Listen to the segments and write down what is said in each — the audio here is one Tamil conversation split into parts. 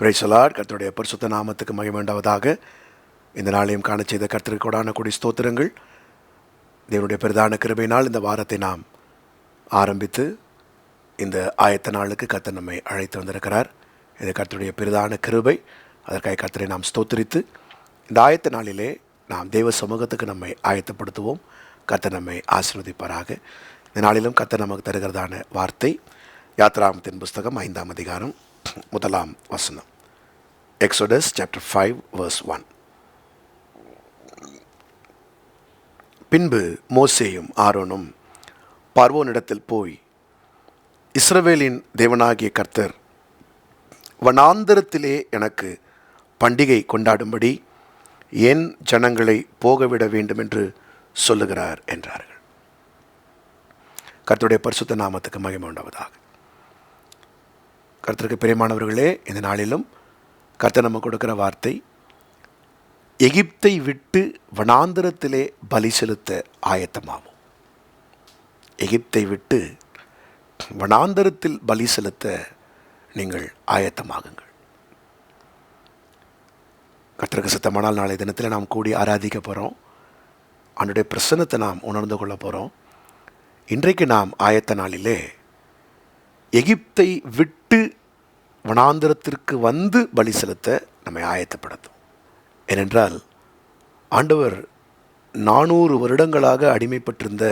Praise the Lord. கர்த்தருடைய பரிசுத்த நாமத்துக்கு மகிமை உண்டாவதாக. இந்த நாளையும் காண செய்த கர்த்தருக்கு கொடான கொடி ஸ்தோத்திரங்கள். தேவனுடைய பிரதான கிருபையினால் இந்த வாரத்தை நாம் ஆரம்பித்து இந்த ஆயத்த நாளுக்கு கர்த்தர் நம்மை அழைத்து வந்திருக்கிறார். இது கர்த்தருடைய பிரதான கிருபை. அதற்காக கர்த்தரை நாம் ஸ்தோத்திரித்து இந்த ஆயத்த நாளிலே நாம் தேவ சமூகத்துக்கு நம்மை ஆயத்தப்படுத்துவோம். கர்த்தர் நம்மை ஆசீர்வதிப்பாராக. இந்த நாளிலும் கர்த்தர் நமக்கு தருகிறதான வார்த்தை யாத்ராகமத்தின் புஸ்தகம் 5ஆம் அதிகாரம் 1ஆம் வசனம். Exodus chapter 5 verse 1. பின்பு மோசேயும் ஆரோனும் பார்வோனிடத்தில் போய், இஸ்ரவேலின் தேவனாகிய கர்த்தர் வனாந்தரத்திலே எனக்கு பண்டிகை கொண்டாடும்படி என் ஜனங்களை போகவிட வேண்டும் என்று சொல்லுகிறார் என்றார்கள். கர்த்தருடைய பரிசுத்த நாமத்துக்கு மகிமை உண்டாவதாக. கர்த்தருக்கு பிரியமானவர்களே, இந்த நாளிலும் கர்த்தர் நமக்கு கொடுக்கிற வார்த்தை, எகிப்தை விட்டு வனாந்தரத்திலே பலி செலுத்த ஆயத்தமாகும். எகிப்தை விட்டு வனாந்தரத்தில் பலி செலுத்த நீங்கள் ஆயத்தமாகுங்கள். கர்த்தருக்கு சித்தமானால் நாளை தினத்தில் நாம் கூடி ஆராதிக்க போகிறோம். அவனுடைய பிரசன்னத்தை நாம் உணர்ந்து கொள்ள போகிறோம். இன்றைக்கு நாம் ஆயத்த நாளிலே எகிப்தை விட்டு வனாந்தரத்திற்கு வந்து பலி செலுத்த நம்மை ஆயத்தப்படுத்தும். ஏனென்றால் ஆண்டவர் 400 வருடங்களாக அடிமைப்பட்டிருந்த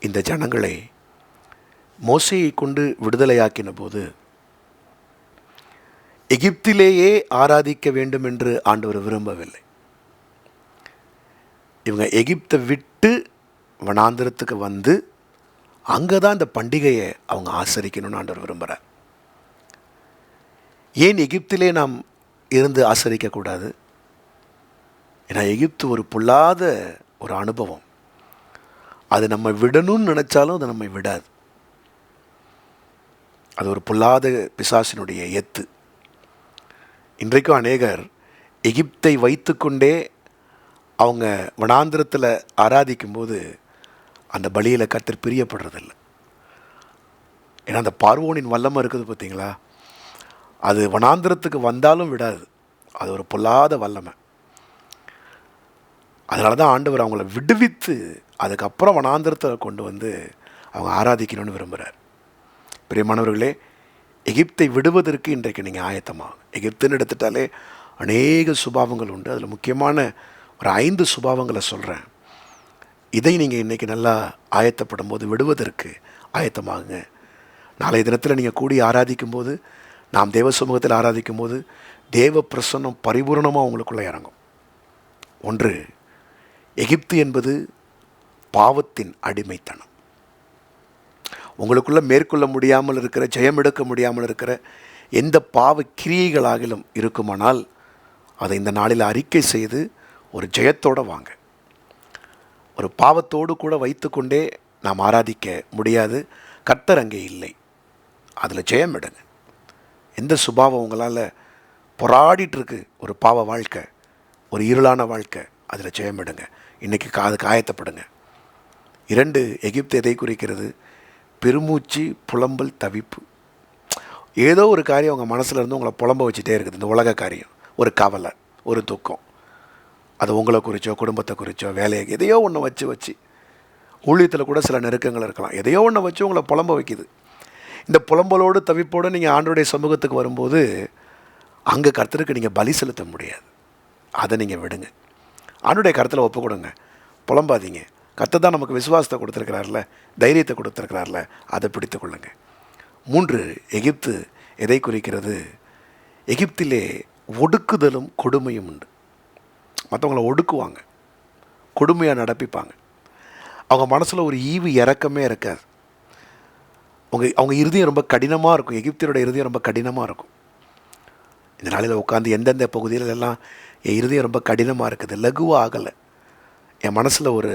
இந்த ஜனங்களை மோசேயை கொண்டு விடுதலையாக்கின போது எகிப்திலேயே ஆராதிக்க வேண்டும் என்று ஆண்டவர் விரும்பவில்லை. இவங்க எகிப்தை விட்டு வனாந்தரத்துக்கு வந்து அங்கே தான் இந்த பண்டிகையை அவங்க ஆசரிக்கணும்னு ஆண்டவர் விரும்புகிறார். ஏன் எகிப்திலே நாம் இருந்து ஆசரிக்கக்கூடாது? ஏன்னா எகிப்து ஒரு பொல்லாத ஒரு அனுபவம். அது நம்ம விடணும்னு நினச்சாலும் அது நம்மை விடாது. அது ஒரு பொல்லாத பிசாசினுடைய எத்து. இன்றைக்கும் அநேகர் எகிப்தை வைத்துக்கொண்டே அவங்க வனாந்திரத்தில் ஆராதிக்கும்போது அந்த பலியில் கர்த்தர் பிரியப்படுறதில்லை. ஏன்னா அந்த பார்வோனின் வல்லமை இருக்குது பார்த்தீங்களா, அது வனாந்திரத்துக்கு வந்தாலும் விடாது. அது ஒரு பொல்லாத வல்லமை. அதனால தான் ஆண்டவர் அவங்கள விடுவித்து அதுக்கப்புறம் வனாந்திரத்தை கொண்டு வந்து அவங்க ஆராதிக்கணும்னு விரும்புகிறார். பிரியமானவர்களே, எகிப்தை விடுவதற்கு இன்றைக்கு நீங்கள் ஆயத்தமாகும். எகிப்துன்னு எடுத்துட்டாலே அநேக சுபாவங்கள் உண்டு. அதில் முக்கியமான ஒரு 5 சுபாவங்களை சொல்கிறேன். இதை நீங்கள் இன்றைக்கி நல்லா ஆயத்தப்படும் போது விடுவதற்கு ஆயத்தமாகுங்க. நாளைய தினத்தில் நீங்கள் கூடி ஆராதிக்கும்போது, நாம் தேவ சமூகத்தில் ஆராதிக்கும்போது தேவ பிரசன்னம் பரிபூர்ணமாக உங்களுக்குள்ளே இறங்கும். 1, எகிப்து என்பது பாவத்தின் அடிமைத்தனம். உங்களுக்குள்ளே மேற்கொள்ள முடியாமல் இருக்கிற, ஜெயம் எடுக்க முடியாமல் இருக்கிற எந்த பாவ கிரியைகளாகிலும் இருக்குமானால் அதை இந்த நாளில் அறிக்கை செய்து ஒரு ஜெயத்தோடு வாங்க. ஒரு பாவத்தோடு கூட வைத்துக்கொண்டே நாம் ஆராதிக்க முடியாது. கர்த்தர் அங்கே இல்லை. அதில் ஜெயம் எடுங்க. எந்த சுபாவம் உங்களால் போராடிட்டுருக்கு, ஒரு பாவ வாழ்க்கை, ஒரு இருளான வாழ்க்கை, அதில் ஜெயம் எடுங்க. இன்றைக்கி அதுக்கு ஆயத்தப்படுங்க. 2, எகிப்து எதை குறிக்கிறது? பெருமூச்சு, புலம்பல், தவிப்பு. ஏதோ ஒரு காரியம் உங்கள் மனசில் இருந்து உங்களை புலம்ப வச்சுட்டே இருக்குது. இந்த உலக காரியம், ஒரு கவலை, ஒரு துக்கம். அது உங்களை குறித்தோ, குடும்பத்தை குறித்தோ, வேலையை எதையோ ஒன்று வச்சு ஊழியத்தில் கூட சில நெருக்கங்கள் இருக்கலாம். எதையோ ஒன்று வச்சு உங்களை புலம்ப வைக்குது. இந்த புலம்பலோடு தவிப்போடு நீங்கள் ஆண்டவருடைய சமூகத்துக்கு வரும்போது அங்கே கர்த்தருக்கு நீங்கள் பலி செலுத்த முடியாது. அதை நீங்கள் விடுங்க. ஆண்டவருடைய கருத்தில் ஒப்பு கொடுங்க. புலம்பாதீங்க. கர்த்தர் தான் நமக்கு விசுவாசத்தை கொடுத்துருக்கிறார்ல, தைரியத்தை கொடுத்துருக்கிறார்ல, அதை பிடித்து கொள்ளுங்க. 3, எகிப்து எதை குறிக்கிறது? எகிப்திலே ஒடுக்குதலும் கொடுமையும் உண்டு. மற்றவங்களை ஒடுக்குவாங்க, கொடுமையாக நடப்பிப்பாங்க. அவங்க மனசில் ஒரு ஈவு இறக்கமே இருக்காது. அவங்க இருதயம் ரொம்ப கடினமாக இருக்கும். எகிப்தியரோட இருதயம் ரொம்ப கடினமாக இருக்கும். இந்த நாளில் உட்காந்து எந்தெந்த பகுதியிலெல்லாம் என் இருதயம் ரொம்ப கடினமாக இருக்குது, லகுவாக ஆகலை, என் மனசில் ஒரு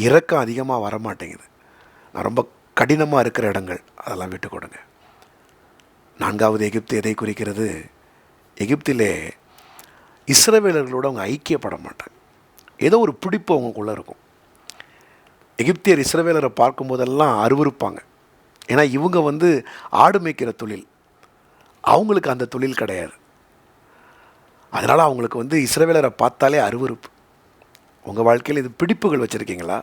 இரக்கம் அதிகமாக வரமாட்டேங்குது, நான் ரொம்ப கடினமாக இருக்கிற இடங்கள், அதெல்லாம் விட்டு கொடுங்க. 4வது, எகிப்து எதை குறிக்கிறது? எகிப்திலே இஸ்ரவேலர்களோடு அவங்க ஐக்கியப்பட மாட்டாங்க. ஏதோ ஒரு பிடிப்பு அவங்களுக்குள்ளே இருக்கும். எகிப்தியர் இஸ்ரவேலரை பார்க்கும்போதெல்லாம் அருவருப்பாங்க. ஏன்னா இவங்க ஆடு மேய்க்கிற தொழில், அவங்களுக்கு அந்த தொழில் கிடையாது. அதனால் அவங்களுக்கு வந்து இஸ்ரவேலரை பார்த்தாலே அருவருப்பு. உங்கள் வாழ்க்கையில் இது பிடிப்புகள் வச்சுருக்கீங்களா?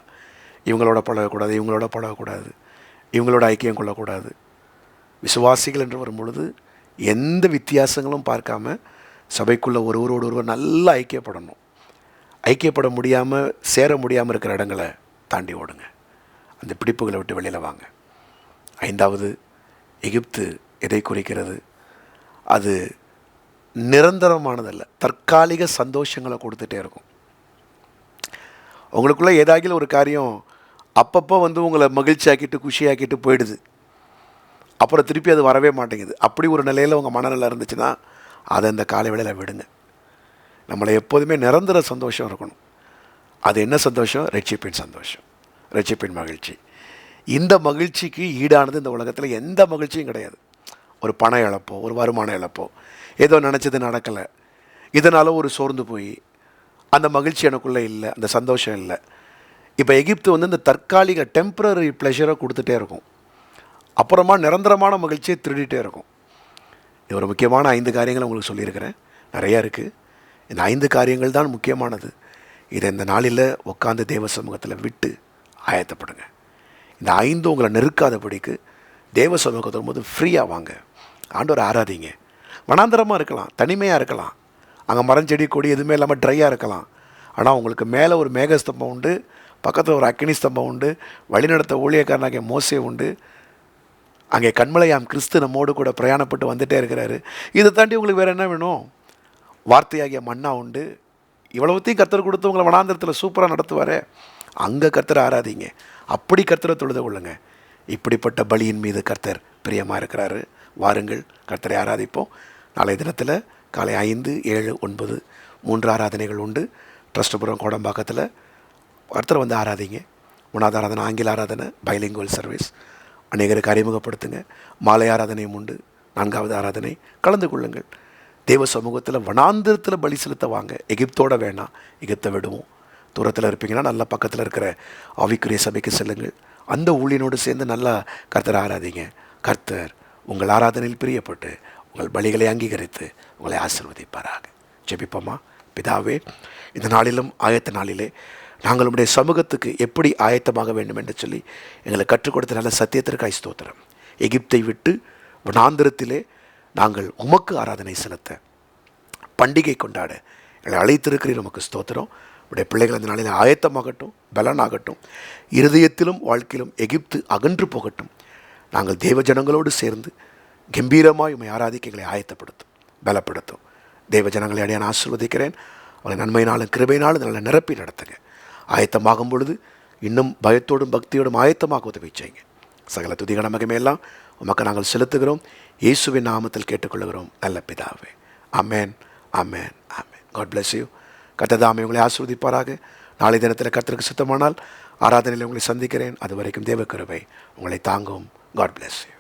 இவங்களோட பழகக்கூடாது, இவங்களோட பழகக்கூடாது, இவங்களோட ஐக்கியம் கொள்ளக்கூடாது. விசுவாசிகள் என்று வரும்பொழுது எந்த வித்தியாசங்களும் பார்க்காம சபைக்குள்ளே ஒருவரோடு ஒருவர் நல்லா ஐக்கியப்படணும். ஐக்கியப்பட முடியாமல் சேர முடியாமல் இருக்கிற இடங்களை தாண்டி ஓடுங்க. அந்த பிடிப்புகளை விட்டு வெளியில் வாங்க. 5வது, எகிப்து எதை குறிக்கிறது? அது நிரந்தரமானதல்ல, தற்காலிக சந்தோஷங்களை கொடுத்துட்டே இருக்கும். உங்களுக்குள்ளே ஏதாகிலும் ஒரு காரியம் அப்பப்போ வந்து உங்களை மகிழ்ச்சியாக்கிட்டு குஷியாக்கிட்டு போயிடுது, அப்புறம் திருப்பி அது வரவே மாட்டேங்குது. அப்படி ஒரு நிலையில் உங்கள் மனநிலை இருந்துச்சுன்னா அதை இந்த காலை வேளையில் விடுங்க. நம்மளை எப்போதுமே நிரந்தர சந்தோஷம் இருக்கணும். அது என்ன சந்தோஷம்? ரட்சிப்பின் சந்தோஷம், ரட்சிப்பின் மகிழ்ச்சி. இந்த மகிழ்ச்சிக்கு ஈடானது இந்த உலகத்தில் எந்த மகிழ்ச்சியும் கிடையாது. ஒரு பண இழப்போ, ஒரு வருமான இழப்போ, ஏதோ நினச்சது நடக்கலை, இதனால் ஒரு சோர்ந்து போய் அந்த மகிழ்ச்சி எனக்குள்ளே இல்லை, அந்த சந்தோஷம் இல்லை. இப்போ எகிப்து வந்து இந்த தற்காலிக டெம்பரரி ப்ளஷரை கொடுத்துட்டே இருக்கும், அப்புறமா நிரந்தரமான மகிழ்ச்சியை திருடிட்டே இருக்கும். இது ஒரு முக்கியமான 5 காரியங்கள் உங்களுக்கு சொல்லியிருக்கிறேன். நிறையா இருக்குது. இந்த 5 காரியங்கள் தான் முக்கியமானது. இதை இந்த நாளில் உட்காந்து தேவ சமூகத்தில் விட்டு ஆயத்தப்படுங்க. இந்த 5 உங்களை நெருக்காதபடிக்கு தேவ சமூகத்தை வரும்போது ஃப்ரீயாக வாங்க. ஆண்டவரை ஆராதிங்க. வனாந்தரமாக இருக்கலாம், தனிமையாக இருக்கலாம், அங்கே மரஞ்செடி கொடி எதுவுமே இல்லாமல் ட்ரையாக இருக்கலாம். ஆனால் உங்களுக்கு மேலே ஒரு மேகஸ்தம்பம் உண்டு, பக்கத்தில் ஒரு அக்கினி ஸ்தம்பம் உண்டு, வழிநடத்த ஊழியக்காரனாகிய மோசே உண்டு, அங்கே கண்மலையாம் கிறிஸ்து நம்மோடு கூட பிரயாணப்பட்டு வந்துகிட்டே இருக்கிறாரு. இதை தாண்டி உங்களுக்கு வேறு என்ன வேணும்? வார்த்தையாகிய மன்னா உண்டு. இவ்வளவுத்தையும் கர்த்தர் கொடுத்து உங்களை வனாந்தரத்தில் சூப்பராக நடத்துவார். அங்கே கர்த்தரை ஆராதிங்க. அப்படி கர்த்தரை தொழுது கொள்ளுங்க. இப்படிப்பட்ட பலியின் மீது கர்த்தர் பிரியமாக இருக்கிறாரு. வாருங்கள், கர்த்தரை ஆராதிப்போம். நாளைய தினத்தில் காலை 5, 7, 9 3 ஆராதனைகள் உண்டு. ட்ரஸ்ட்புரம் கோடம்பாக்கத்தில் கர்த்தரை வந்து ஆராதிங்க. 3வது ஆராதனை ஆங்கில ஆராதனை, பைலிங்குவல் சர்வீஸ். அநேகருக்கு அறிமுகப்படுத்துங்க. மாலை ஆராதனையும் உண்டு. 4வது ஆராதனை கலந்து கொள்ளுங்கள். தேவ சமூகத்தில் வனாந்திரத்தில் பலி செலுத்த வாங்க. எகிப்தோட வேணாம், எகிப்தை விடுவோம். தூரத்தில் இருப்பீங்கன்னா நல்லா பக்கத்தில் இருக்கிற ஆவிக்குரிய சபைக்கு செல்லுங்கள். அந்த ஊழியனோடு சேர்ந்து நல்லா கர்த்தரை ஆராதிங்க. கர்த்தர் உங்கள் ஆராதனையில் பிரியப்பட்டு உங்கள் பலிகளை அங்கீகரித்து உங்களை ஆசீர்வதிப்பாராக. ஜெபிப்போமா? பிதாவே, இந்த நாளிலும் ஆயத்த நாளிலே நாங்கள் உம்முடைய சமூகத்துக்கு எப்படி ஆயத்தமாக வேண்டும் என்று சொல்லி எங்களை கற்றுக் கொடுத்த நல்ல சத்தியத்திற்காய் ஸ்தோத்திரம். எகிப்தை விட்டு வனாந்திரத்திலே நாங்கள் உமக்கு ஆராதனை செலுத்த, பண்டிகை கொண்டாட எங்களை அழைத்திருக்கிறீர். உமக்கு ஸ்தோத்திரம். உடைய பிள்ளைகள் அந்த நாளில் ஆயத்தமாகட்டும், பலனாகட்டும். இருதயத்திலும் வாழ்க்கையிலும் எகிப்து அகன்று போகட்டும். நாங்கள் தேவ ஜனங்களோடு சேர்ந்து கம்பீரமாய் உம்மை ஆராதிக்க எங்களை ஆயத்தப்படுத்தும், பலப்படுத்தும். தேவ ஜனங்களை அடையான் ஆசீர்வதிக்கிறேன். அவளை நன்மையினாலும் கிருபையினாலும் நல்ல நிரப்பி நடத்துங்க. ஆயத்தமாகும் பொழுது இன்னும் பயத்தோடும் பக்தியோடும் ஆயத்தமாக உதவி செய்யுங்க. சகல துதிகன மகிமையெல்லாம் உமக்கு நாங்கள் செலுத்துகிறோம். இயேசுவின் நாமத்தில் கேட்டுக்கொள்கிறோம் நல்ல பிதாவே. ஆமென், ஆமென், ஆமென். God bless you. கர்த்தர் உங்களை ஆசீர்வதிப்பாராக. நாளை தினத்தில் கர்த்தருக்கு சுத்தமானால் ஆராதனையில் உங்களை சந்திக்கிறேன். அது வரைக்கும் தேவ கிருபை உங்களை தாங்கும். God bless you.